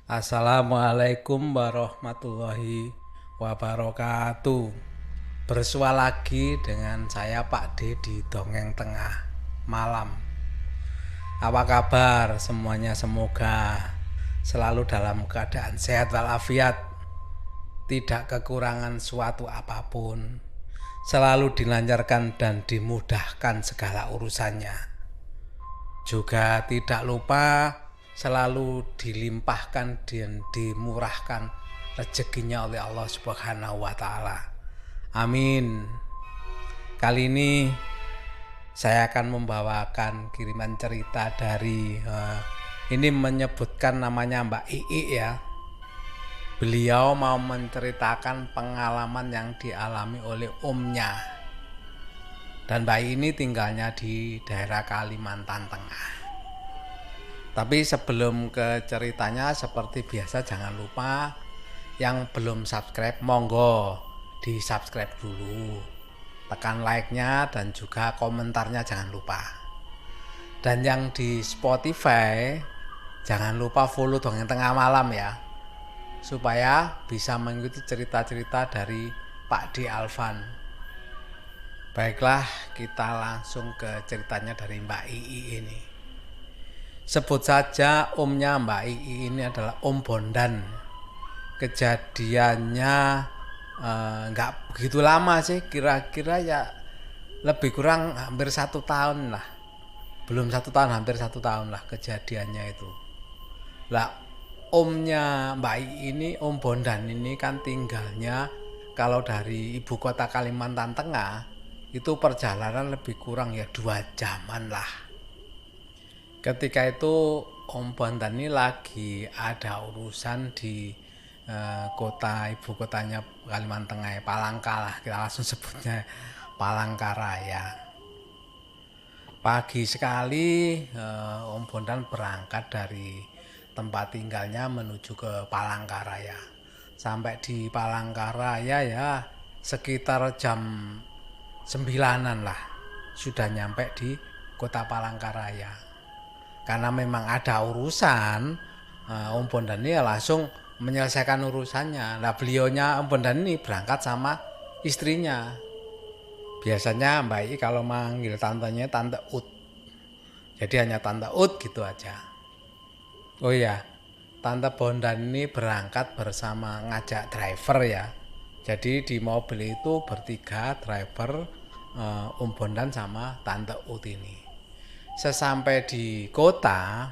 Assalamualaikum warahmatullahi wabarakatuh. Bersua lagi dengan saya Pak D di Dongeng Tengah Malam. Apa kabar semuanya? Semoga selalu dalam keadaan sehat walafiat, tidak kekurangan suatu apapun, selalu dilancarkan dan dimudahkan segala urusannya. Juga tidak lupa selalu dilimpahkan dan dimurahkan rezekinya oleh Allah Subhanahu wa taala. Amin. Kali ini saya akan membawakan kiriman cerita dari ini menyebutkan namanya Mbak Ii ya. Beliau mau menceritakan pengalaman yang dialami oleh omnya. Dan Mbak ini tinggalnya di daerah Kalimantan Tengah. Tapi sebelum ke ceritanya, seperti biasa jangan lupa yang belum subscribe monggo di subscribe dulu, tekan like-nya dan juga komentarnya jangan lupa. Dan yang di Spotify jangan lupa follow Dongeng Tengah Malam ya, supaya bisa mengikuti cerita-cerita dari Pak D Alvan. Baiklah, kita langsung ke ceritanya dari Mbak Ii ini. Sebut saja omnya Mbak Ii ini adalah Om Bondan. Kejadiannya nggak begitu lama sih, kira-kira ya lebih kurang hampir 1 tahun lah. Belum 1 tahun, hampir 1 tahun lah kejadiannya itu. Lah, omnya Mbak Ii ini, Om Bondan ini kan tinggalnya kalau dari ibu kota Kalimantan Tengah itu perjalanan lebih kurang ya 2 jaman lah. Ketika itu Om Bondan ini lagi ada urusan di ibu kotanya Kalimantan Tengah, Palangka lah, kita langsung sebutnya Palangkaraya. Pagi sekali Om Bondan berangkat dari tempat tinggalnya menuju ke Palangkaraya. Sampai di Palangkaraya ya sekitar jam 9-an lah sudah nyampe di kota Palangkaraya. Karena memang ada urusan, Om Bondan ini langsung menyelesaikan urusannya. Nah, beliaunya Om Bondan ini berangkat sama istrinya. Biasanya Mbak I kalau manggil tantenya Tante Ut, jadi hanya Tante Ut gitu aja. Oh iya, Tante Bondan ini berangkat bersama ngajak driver ya. Jadi di mobil itu bertiga, driver, Om Bondan sama Tante Ut ini. Sesampai di kota,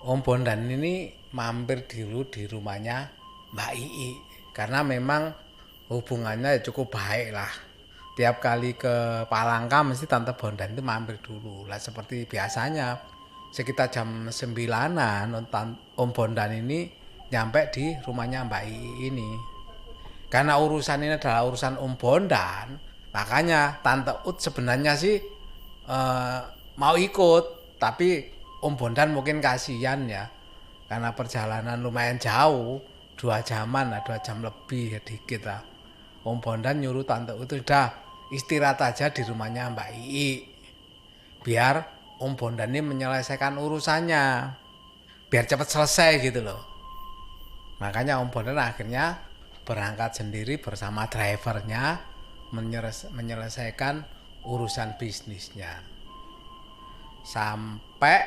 Om Bondan ini mampir dulu di rumahnya Mbak Ii. Karena memang hubungannya cukup baik lah. Tiap kali ke Palangka mesti Tante Bondan itu mampir dulu. Lah seperti biasanya sekitar jam 9-an Om Bondan ini nyampe di rumahnya Mbak Ii ini. Karena urusan ini adalah urusan Om Bondan, makanya Tante Ut sebenarnya sih mau ikut, tapi Om Bondan mungkin kasihan ya, karena perjalanan lumayan jauh, 2 jaman lah, 2 jam lebih ya dikit lah. Om Bondan nyuruh Tante Ut udah istirahat aja di rumahnya Mbak Ii, biar Om Bondan ini menyelesaikan urusannya, biar cepat selesai gitu loh. Makanya Om Bondan akhirnya berangkat sendiri bersama drivernya menyelesaikan urusan bisnisnya. Sampai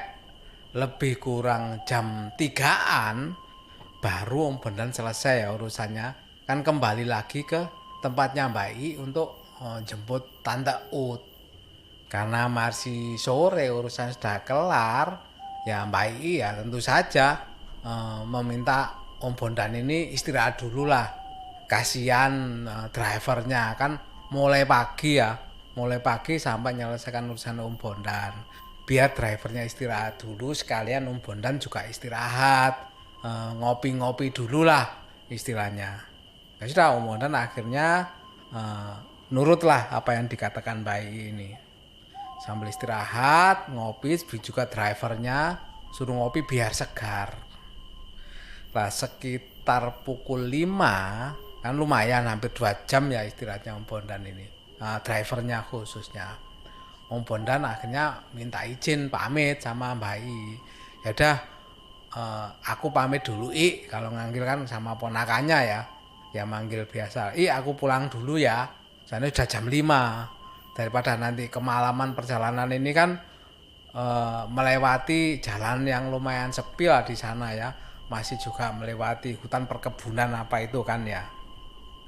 lebih kurang jam 3-an baru Om Bondan selesai ya urusannya. Kan kembali lagi ke tempatnya Mbak I untuk jemput Tante Ut. Karena masih sore urusan sudah kelar, ya Mbak I ya tentu saja meminta Om Bondan ini istirahat dulu lah. Kasihan drivernya kan mulai pagi ya, mulai pagi sampai menyelesaikan urusan Om Bondan. Biar drivernya istirahat dulu, sekalian Om Bondan juga istirahat, ngopi-ngopi dulu lah istilahnya. Ya sudah, Om Bondan akhirnya nurutlah apa yang dikatakan Mbak I ini. Sambil istirahat, ngopi, juga drivernya suruh ngopi biar segar. Nah, sekitar pukul 5, kan lumayan hampir 2 jam ya istirahatnya Om Bondan ini. Drivernya khususnya. Om Bondan akhirnya minta izin pamit sama Mbak I. Ya udah, aku pamit dulu kalau nganggil kan sama ponakannya ya. Ya manggil biasa, aku pulang dulu ya. Soalnya udah jam 5. Daripada nanti kemalaman perjalanan ini kan melewati jalan yang lumayan sepi lah di sana ya. Masih juga melewati hutan perkebunan apa itu kan ya.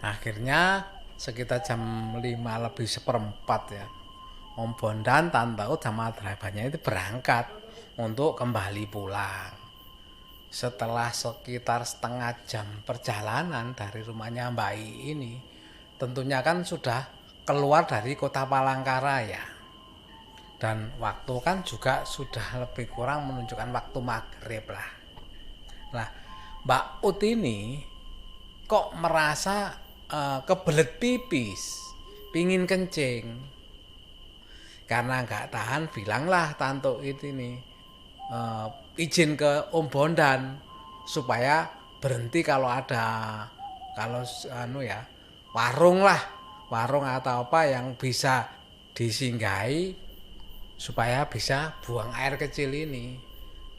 Akhirnya sekitar jam 5 lebih seperempat ya. Om Bondan, Tante Ut sama drivernya itu berangkat untuk kembali pulang. Setelah sekitar setengah jam perjalanan dari rumahnya Mbak I ini, tentunya kan sudah keluar dari kota Palangkaraya. Dan waktu kan juga sudah lebih kurang menunjukkan waktu maghrib lah. Nah, Mbak Ut ini kok merasa kebelet pipis, pingin kencing. Karena nggak tahan, bilanglah Tante Ut ini izin ke Om Bondan supaya berhenti kalau warung atau apa yang bisa disinggahi supaya bisa buang air kecil ini.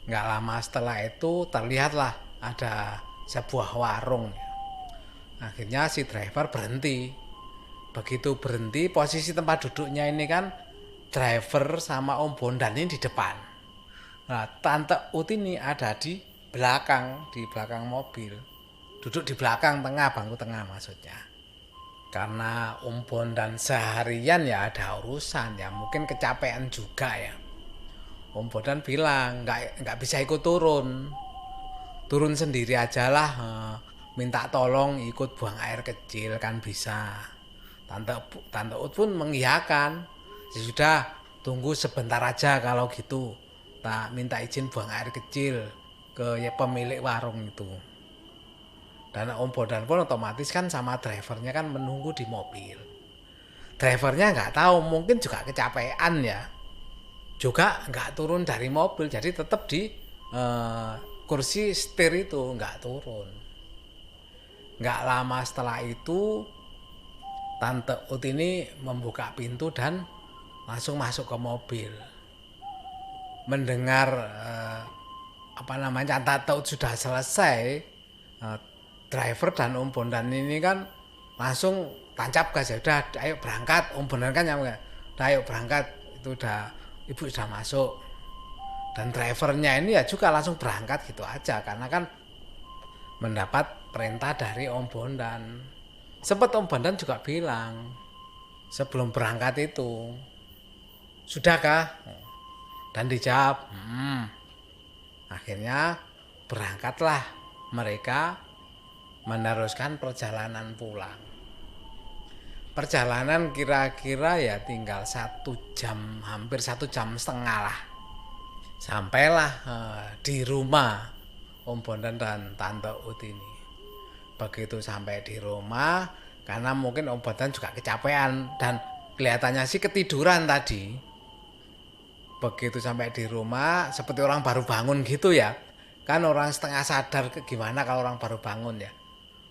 Nggak lama setelah itu terlihatlah ada sebuah warung. Akhirnya si driver berhenti. Begitu berhenti, posisi tempat duduknya ini kan driver sama Om Bondan ini di depan. Nah, Tante Ut ini ada di belakang mobil. Duduk di belakang tengah, bangku tengah maksudnya. Karena Om Bondan seharian ya ada urusan ya, mungkin kecapean juga ya. Om Bondan bilang nggak bisa ikut turun sendiri aja lah, minta tolong ikut buang air kecil kan bisa. Tante Ut pun mengiyakan, ya sudah tunggu sebentar aja kalau gitu, tak minta izin buang air kecil ke pemilik warung itu. Dan Om Bondan pun otomatis kan sama drivernya kan menunggu di mobil. Drivernya nggak tahu, mungkin juga kecapean ya, juga nggak turun dari mobil, jadi tetap di kursi setir itu nggak turun. Nggak lama setelah itu Tante Ut ini membuka pintu dan langsung masuk ke mobil. Mendengar Tante Ut sudah selesai, driver dan Om Bondan ini kan langsung tancap gas, ya udah ayo berangkat. Om Bondan kan udah ayo berangkat, itu udah ibu sudah masuk. Dan drivernya ini ya juga langsung berangkat gitu aja karena kan mendapat perintah dari Om Bondan. Sempat Om Bondan juga bilang sebelum berangkat itu, sudahkah? Dan dijawab, Akhirnya berangkatlah mereka meneruskan perjalanan pulang. Perjalanan kira-kira ya tinggal 1 jam, hampir 1,5 jam lah. Sampailah di rumah Om Bondan dan Tante Ut ini. Begitu sampai di rumah, karena mungkin Om Bondan juga kecapean dan kelihatannya sih ketiduran tadi. Begitu sampai di rumah seperti orang baru bangun gitu ya. Kan orang setengah sadar gimana kalau orang baru bangun ya.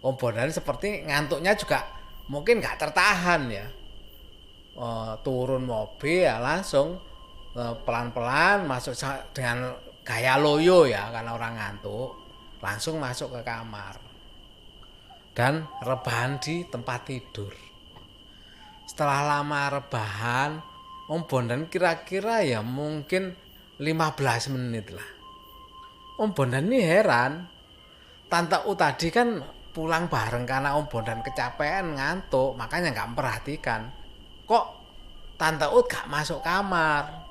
Om Bondan seperti ngantuknya juga mungkin nggak tertahan ya. Turun mobil ya langsung pelan-pelan masuk dengan gaya loyo ya karena orang ngantuk. Langsung masuk ke kamar. Dan rebahan di tempat tidur. Setelah lama rebahan, Om Bondan kira-kira ya mungkin 15 menit lah. Om Bondan ini heran. Tante Ut tadi kan pulang bareng karena Om Bondan kecapean ngantuk, makanya nggak memperhatikan. Kok Tante Ut gak masuk kamar?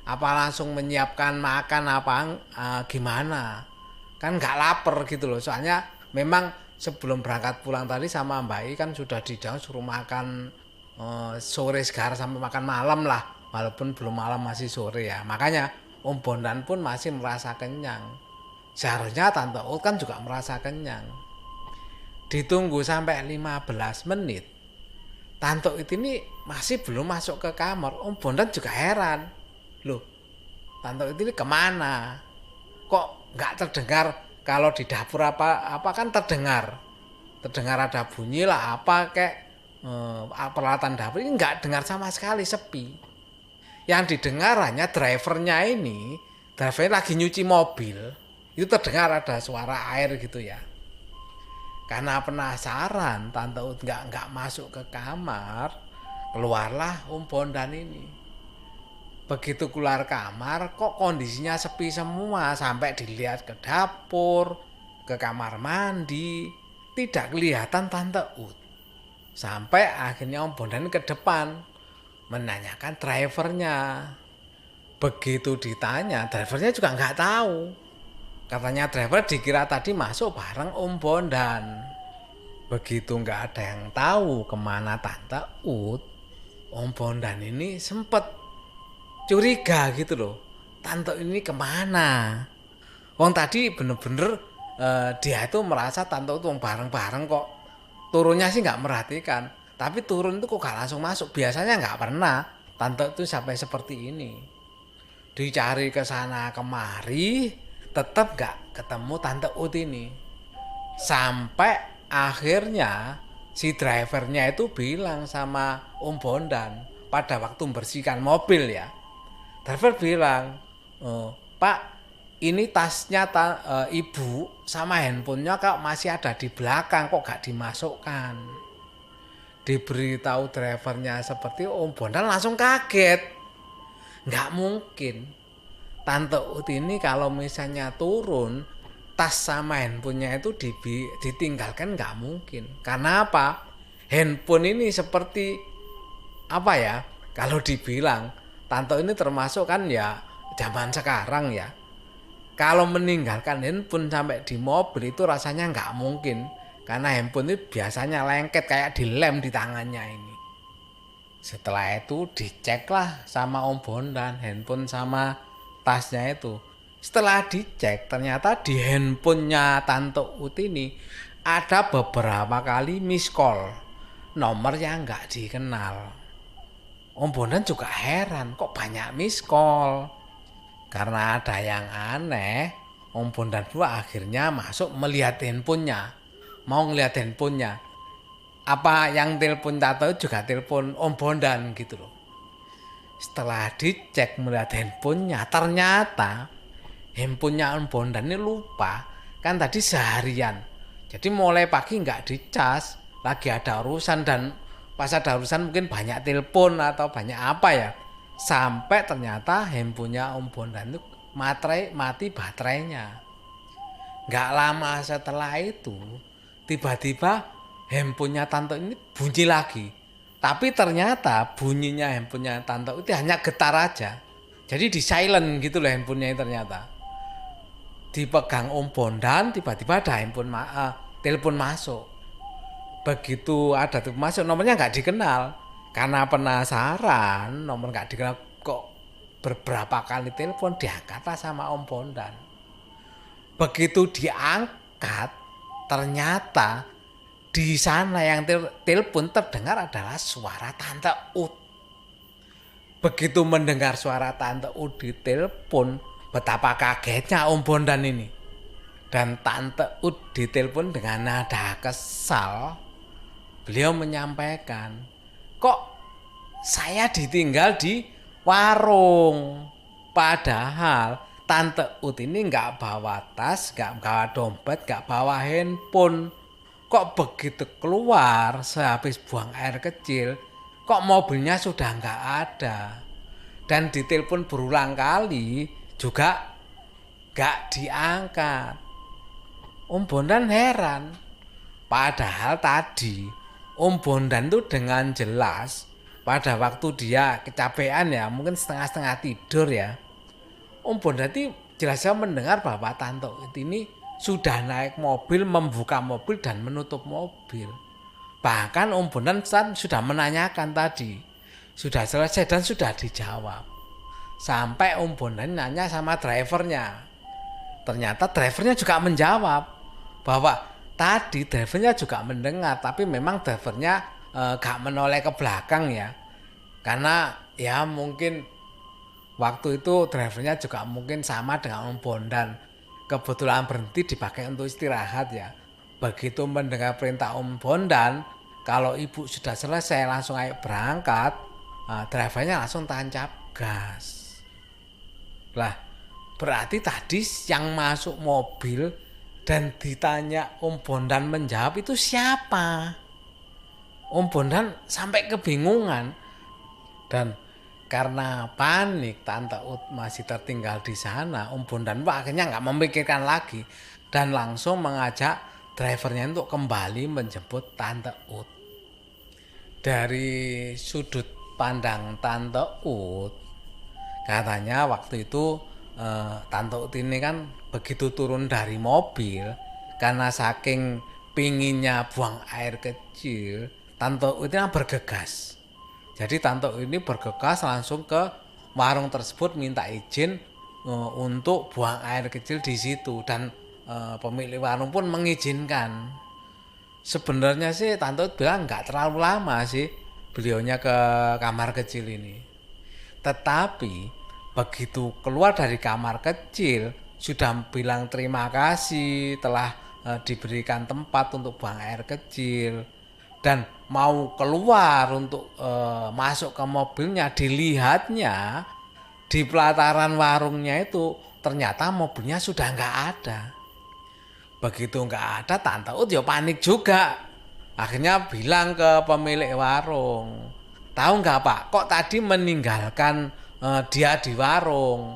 Apa langsung menyiapkan makan apa gimana? Kan nggak lapar gitu loh. Soalnya memang sebelum berangkat pulang tadi sama Mbak I kan sudah suruh makan sore segar sampai makan malam lah, walaupun belum malam masih sore ya. Makanya Om Bondan pun masih merasa kenyang. Seharusnya Tante Ut kan juga merasa kenyang. Ditunggu sampai 15 menit. Tante Ut ini masih belum masuk ke kamar. Om Bondan juga heran. Loh, Tante Ut ini kemana? Kok nggak terdengar? Kalau di dapur apa kan terdengar ada bunyi lah apa kayak peralatan dapur, ini nggak dengar sama sekali, sepi. Yang didengar hanya drivernya lagi nyuci mobil. Itu terdengar ada suara air gitu ya. Karena penasaran, Tante Ut nggak masuk ke kamar, keluarlah Om Bondan ini. Begitu keluar kamar, kok kondisinya sepi semua, sampai dilihat ke dapur, ke kamar mandi, tidak kelihatan Tante Ut. Sampai akhirnya Om Bondan ke depan, menanyakan drivernya. Begitu ditanya, drivernya juga nggak tahu. Katanya driver dikira tadi masuk bareng Om Bondan. Begitu nggak ada yang tahu kemana Tante Ut, Om Bondan ini sempet curiga gitu loh. Tante ini kemana? Wong tadi bener-bener dia itu merasa Tante Ut bareng-bareng kok. Turunnya sih nggak merhatikan. Tapi turun itu kok gak langsung masuk. Biasanya nggak pernah Tante itu sampai seperti ini. Dicari ke sana kemari, tetap gak ketemu Tante Ut ini. Sampai akhirnya si drivernya itu bilang sama Om Bondan pada waktu membersihkan mobil ya. Driver bilang, Pak, ini tasnya ibu sama handphonenya kok masih ada di belakang, kok gak dimasukkan. Diberitahu drivernya seperti Om Bondan langsung kaget. Nggak mungkin Tante Ut ini kalau misalnya turun, tas sama handphonenya itu ditinggalkan, nggak mungkin. Karena apa? Handphone ini seperti apa ya? Kalau dibilang Tante ini termasuk kan ya zaman sekarang ya. Kalau meninggalkan handphone sampai di mobil itu rasanya nggak mungkin. Karena handphone itu biasanya lengket kayak dilem di tangannya ini. Setelah itu diceklah sama Om Bondan handphone sama tasnya itu. Setelah dicek ternyata di handphonenya Tante Ut ini ada beberapa kali miss call, nomor yang nggak dikenal. Om Bondan juga heran kok banyak miss call. Karena ada yang aneh, Om Bondan pun akhirnya masuk melihat handphonenya. Mau ngelihat handphonenya. Apa yang telepon Tante Ut juga telepon Om Bondan gitu loh. Setelah dicek melihat handphonenya, ternyata handphonenya Om Bondan ini lupa. Kan tadi seharian. Jadi mulai pagi nggak dicas, lagi ada urusan dan pas ada urusan mungkin banyak telepon atau banyak apa ya. Sampai ternyata handphonenya Om Bondan itu mati baterainya. Nggak lama setelah itu, tiba-tiba handphonenya Tante ini bunyi lagi. Tapi ternyata bunyinya handphonenya Tante itu hanya getar aja. Jadi di silent gitu loh handphonenya ternyata. Dipegang Om Bondan, tiba-tiba ada telepon masuk. Begitu ada telepon masuk, nomornya nggak dikenal. Karena penasaran, nomor nggak dikenal kok beberapa kali telepon diangkatlah sama Om Bondan. Begitu diangkat, ternyata di sana yang telepon terdengar adalah suara Tante Ut. Begitu mendengar suara Tante Ut di telepon, betapa kagetnya Om Bondan ini. Dan Tante Ut ditelepon dengan nada kesal. Beliau menyampaikan, kok saya ditinggal di warung. Padahal Tante Ut ini nggak bawa tas, nggak bawa dompet, nggak bawa handphone. Kok begitu keluar sehabis buang air kecil, kok mobilnya sudah nggak ada. Dan ditelepon berulang kali juga nggak diangkat. Om Bondan heran. Padahal tadi Om Bondan itu dengan jelas pada waktu dia kecapean ya, mungkin setengah-setengah tidur ya. Om Bondan itu jelasnya mendengar bahwa Tante Ut ini sudah naik mobil, membuka mobil dan menutup mobil. Bahkan Om Bondan sudah menanyakan tadi, sudah selesai dan sudah dijawab. Sampai Om Bondan nanya sama drivernya. Ternyata drivernya juga menjawab bahwa tadi drivernya juga mendengar, tapi memang drivernya gak menoleh ke belakang ya. Karena ya mungkin waktu itu drivernya juga mungkin sama dengan Om Bondan. Kebetulan berhenti dipakai untuk istirahat ya. Begitu mendengar perintah Om Bondan, kalau ibu sudah selesai langsung ayo berangkat, drivernya langsung tancap gas. Lah Berarti tadi yang masuk mobil dan ditanya Om Bondan menjawab itu siapa? Om Bondan sampai kebingungan. Dan karena panik Tante Ut masih tertinggal di sana, Om Bondan akhirnya nggak memikirkan lagi dan langsung mengajak drivernya untuk kembali menjemput Tante Ut. Dari sudut pandang Tante Ut, katanya waktu itu Tante Ut ini kan begitu turun dari mobil, karena saking pinginnya buang air kecil, Tante Ut ini bergegas. Jadi Tante ini bergegas langsung ke warung tersebut minta izin untuk buang air kecil di situ dan pemilik warung pun mengizinkan. Sebenarnya sih Tante bilang nggak terlalu lama sih beliaunya ke kamar kecil ini. Tetapi begitu keluar dari kamar kecil sudah bilang terima kasih telah diberikan tempat untuk buang air kecil. Dan mau keluar untuk masuk ke mobilnya, dilihatnya di pelataran warungnya itu ternyata mobilnya sudah nggak ada. Begitu nggak ada, Tante Ut ya panik juga. Akhirnya bilang ke pemilik warung, tahu nggak Pak, kok tadi meninggalkan dia di warung?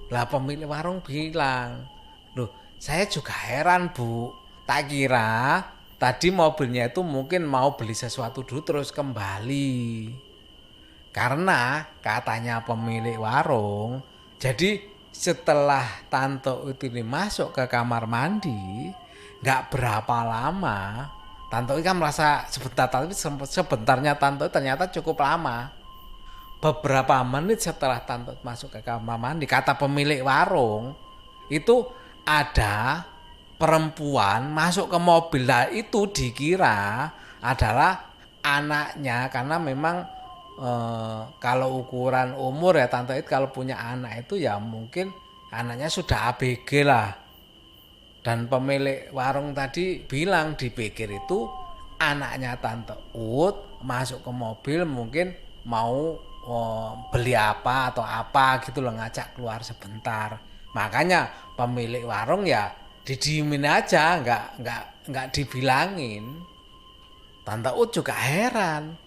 Lah pemilik warung bilang, loh saya juga heran Bu, tak kira tadi mobilnya itu mungkin mau beli sesuatu dulu terus kembali. Karena katanya pemilik warung, jadi setelah Tante Ut ini masuk ke kamar mandi, nggak berapa lama, Tante Ut kan merasa sebentar, tapi sebentarnya Tante Ut ternyata cukup lama. Beberapa menit setelah Tante Ut masuk ke kamar mandi, kata pemilik warung, itu ada perempuan masuk ke mobil. Lah itu dikira adalah anaknya, karena memang kalau ukuran umur ya Tante It kalau punya anak itu ya mungkin anaknya sudah ABG lah. Dan pemilik warung tadi bilang dipikir itu anaknya Tante Ut masuk ke mobil mungkin mau beli apa atau apa gitu loh, ngajak keluar sebentar. Makanya pemilik warung ya didiemin aja, nggak dibilangin. Tante Ut juga heran.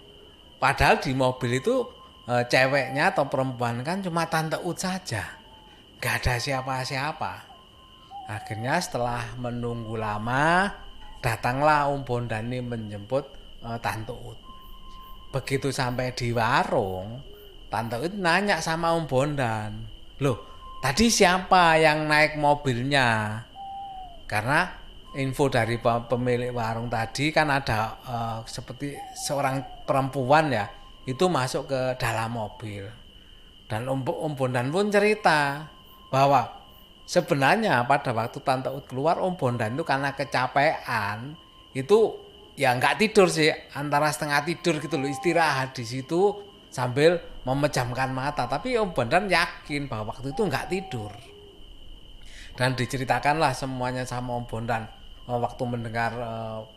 Padahal di mobil itu ceweknya atau perempuan kan cuma Tante Ut saja. Nggak ada siapa-siapa. Akhirnya setelah menunggu lama, datanglah Om Bondan menjemput Tante Ut. Begitu sampai di warung, Tante Ut nanya sama Om Bondan, loh tadi siapa yang naik mobilnya? Karena info dari pemilik warung tadi kan ada seperti seorang perempuan ya, itu masuk ke dalam mobil. Dan Om Bondan pun cerita bahwa sebenarnya pada waktu Tante Ut keluar, Om Bondan itu karena kecapean itu ya nggak tidur sih, antara setengah tidur gitu loh, istirahat di situ sambil memejamkan mata. Tapi Om Bondan yakin bahwa waktu itu nggak tidur. Dan diceritakanlah semuanya sama Om Bondan. Waktu mendengar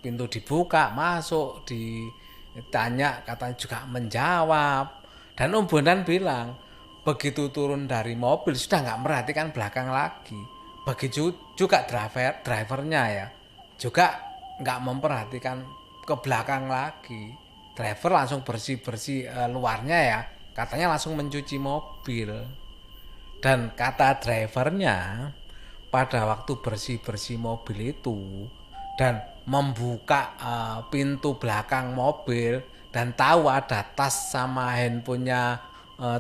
pintu dibuka, masuk, ditanya, katanya juga menjawab. Dan Om Bondan bilang, begitu turun dari mobil sudah nggak merhatikan belakang lagi. Begitu juga drivernya ya, juga nggak memperhatikan ke belakang lagi. Driver langsung bersih-bersih luarnya ya, katanya langsung mencuci mobil. Dan kata drivernya, pada waktu bersih-bersih mobil itu dan membuka pintu belakang mobil dan tahu ada tas sama handphonenya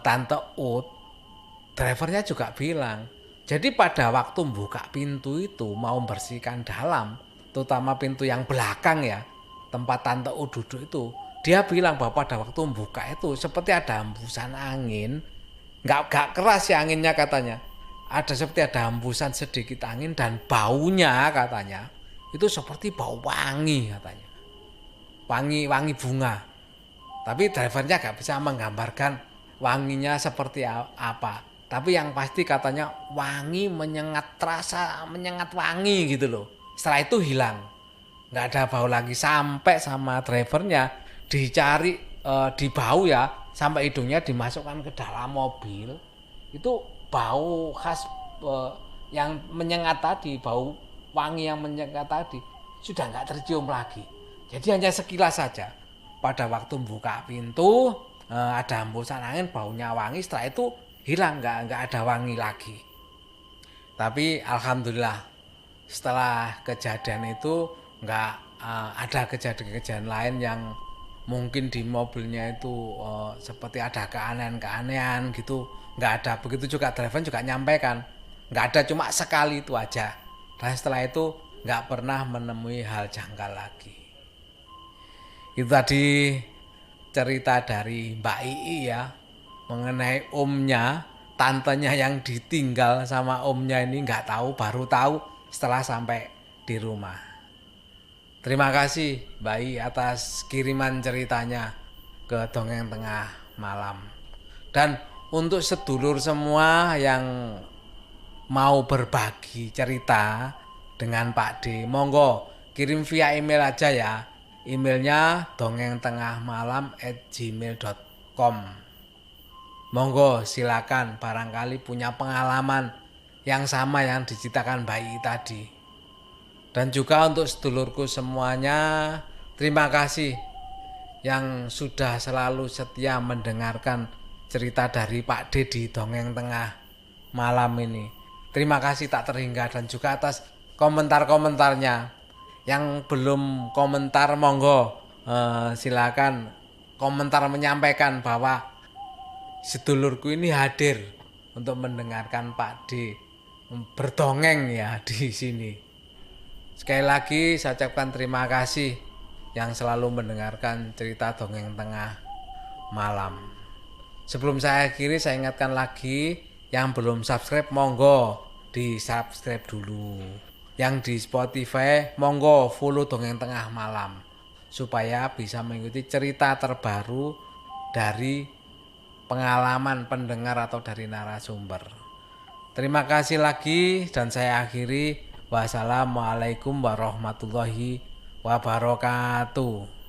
Tante Ut, drivernya juga bilang, jadi pada waktu membuka pintu itu mau membersihkan dalam, terutama pintu yang belakang ya, tempat Tante Ut duduk itu, dia bilang bahwa pada waktu membuka itu seperti ada hembusan angin, nggak keras ya anginnya katanya, ada seperti ada hembusan sedikit angin dan baunya katanya itu seperti bau wangi katanya, wangi bunga. Tapi drivernya nggak bisa menggambarkan wanginya seperti apa. Tapi yang pasti katanya wangi menyengat, terasa menyengat wangi gitu loh. Setelah itu hilang, nggak ada bau lagi sampai sama drivernya dicari di bau ya, sampai hidungnya dimasukkan ke dalam mobil. Itu bau khas yang menyengat tadi, bau wangi yang menyengat tadi sudah nggak tercium lagi. Jadi hanya sekilas saja. Pada waktu buka pintu ada hembusan angin, baunya wangi, setelah itu hilang, nggak ada wangi lagi. Tapi alhamdulillah setelah kejadian itu nggak ada kejadian-kejadian lain yang mungkin di mobilnya itu seperti ada keanehan-keanehan gitu, nggak ada. Begitu juga driver juga nyampaikan nggak ada, cuma sekali itu aja. Dan setelah itu nggak pernah menemui hal janggal lagi. Itu tadi cerita dari Mbak Ii ya, mengenai omnya, tantenya yang ditinggal sama omnya ini nggak tahu, baru tahu setelah sampai di rumah. Terima kasih Mbak Ii atas kiriman ceritanya ke Dongeng Tengah Malam. Dan untuk sedulur semua yang mau berbagi cerita dengan Pak D, monggo kirim via email aja ya. Emailnya dongengtengahmalam@gmail.com. Monggo silakan, barangkali punya pengalaman yang sama yang diceritakan Mbak I tadi. Dan juga untuk sedulurku semuanya, terima kasih yang sudah selalu setia mendengarkan cerita dari Pak D di Dongeng Tengah Malam ini. Terima kasih tak terhingga, dan juga atas komentar-komentarnya. Yang belum komentar monggo silakan komentar menyampaikan bahwa sedulurku ini hadir untuk mendengarkan Pak D berdongeng ya di sini. Sekali lagi saya ucapkan terima kasih yang selalu mendengarkan cerita Dongeng Tengah Malam. Sebelum saya akhiri, saya ingatkan lagi, yang belum subscribe monggo di subscribe dulu. Yang di Spotify monggo follow Dongeng Tengah Malam supaya bisa mengikuti cerita terbaru dari pengalaman pendengar atau dari narasumber. Terima kasih lagi, dan saya akhiri. Wassalamualaikum warahmatullahi wabarakatuh.